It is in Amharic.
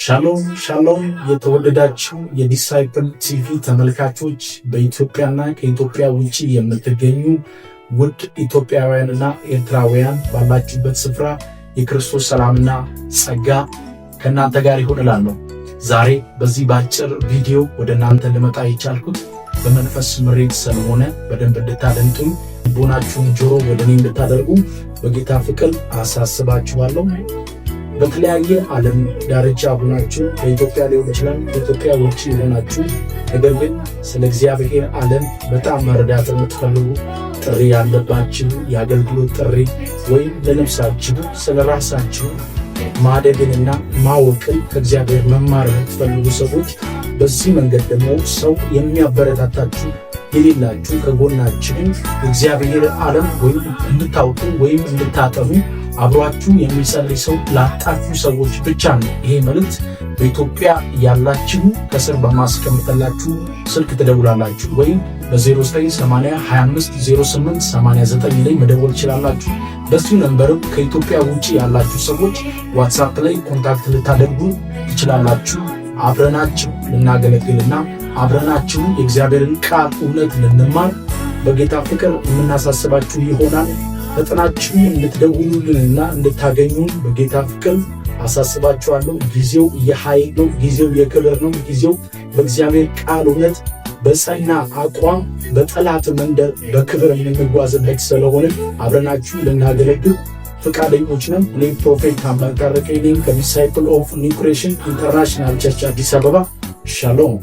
ሻሎም ሻሎም የተወደዳችሁ የዲሳይፕል ቲቪ ተመልካቾች፣ በኢትዮጵያና ከኢትዮጵያ ውጪ የምትገኙ ውድ ኢትዮጵያውያንና ኤርትራውያን ባላችሁበት ስፍራ የክርስቶስ ሰላምና ጸጋ ከእናንተ ጋር ይሁን እላለሁ። ዛሬ በዚህ ባጭር ቪዲዮ ወደ እናንተ ልመጣ የቻልኩት በመንፈስ ምሬት ስለሆነ በደንብ እንድታደምጡኝ ልቦናችሁን ጆሮ ወደ እኔ እንድታደርጉ በጌታ ፍቅር አሳስባችኋለሁ። በተለያየ ዓለም ዳርቻ ሆናችሁ በኢትዮጵያ ሊሆን ይችላል፣ በኢትዮጵያ ውጪ ሆናችሁ ነገር ግን ስለ እግዚአብሔር ዓለም በጣም መረዳት የምትፈልጉ ጥሪ ያለባችሁ የአገልግሎት ጥሪ ወይም ለነፍሳችሁ ስለ ራሳችሁ ማደግንና ማወቅን ከእግዚአብሔር መማር የምትፈልጉ ሰዎች በዚህ መንገድ ደግሞ ሰው የሚያበረታታችሁ የሌላችሁ ከጎናችን እግዚአብሔር ዓለም ወይም እንድታውቁ ወይም እንድታጠኑ አብሯችሁ የሚጸልይ ሰው ላጣችሁ ሰዎች ብቻ ነው ይሄ መልእክት። በኢትዮጵያ ያላችሁ ከስር በማስቀምጥላችሁ ስልክ ትደውላላችሁ ወይም በ0980250889 ላይ መደወል ትችላላችሁ። በዚህ ነምበርም ከኢትዮጵያ ውጪ ያላችሁ ሰዎች ዋትስአፕ ላይ ኮንታክት ልታደርጉ ትችላላችሁ። አብረናችሁ ልናገለግልና አብረናችሁ የእግዚአብሔርን ቃል እውነት ልንማር በጌታ ፍቅር የምናሳስባችሁ ይሆናል። ፈጥናችሁ እንድትደውሉልንና እንድታገኙን በጌታ ፍቅር አሳስባችኋለሁ። ጊዜው የኃይል ነው፣ ጊዜው የክብር ነው። ጊዜው በእግዚአብሔር ቃል እውነት በጸና አቋም በጠላት መንደር በክብር የምንጓዝበት ስለሆነ አብረናችሁ ልናገለግል ፈቃደኞች ነን። እኔ ፕሮፌት ታምራት ታረቀኝ ከዲሳይፕል ኦፍ ኒው ክሬሽን ኢንተርናሽናል ቸርች አዲስ አበባ። ሻሎም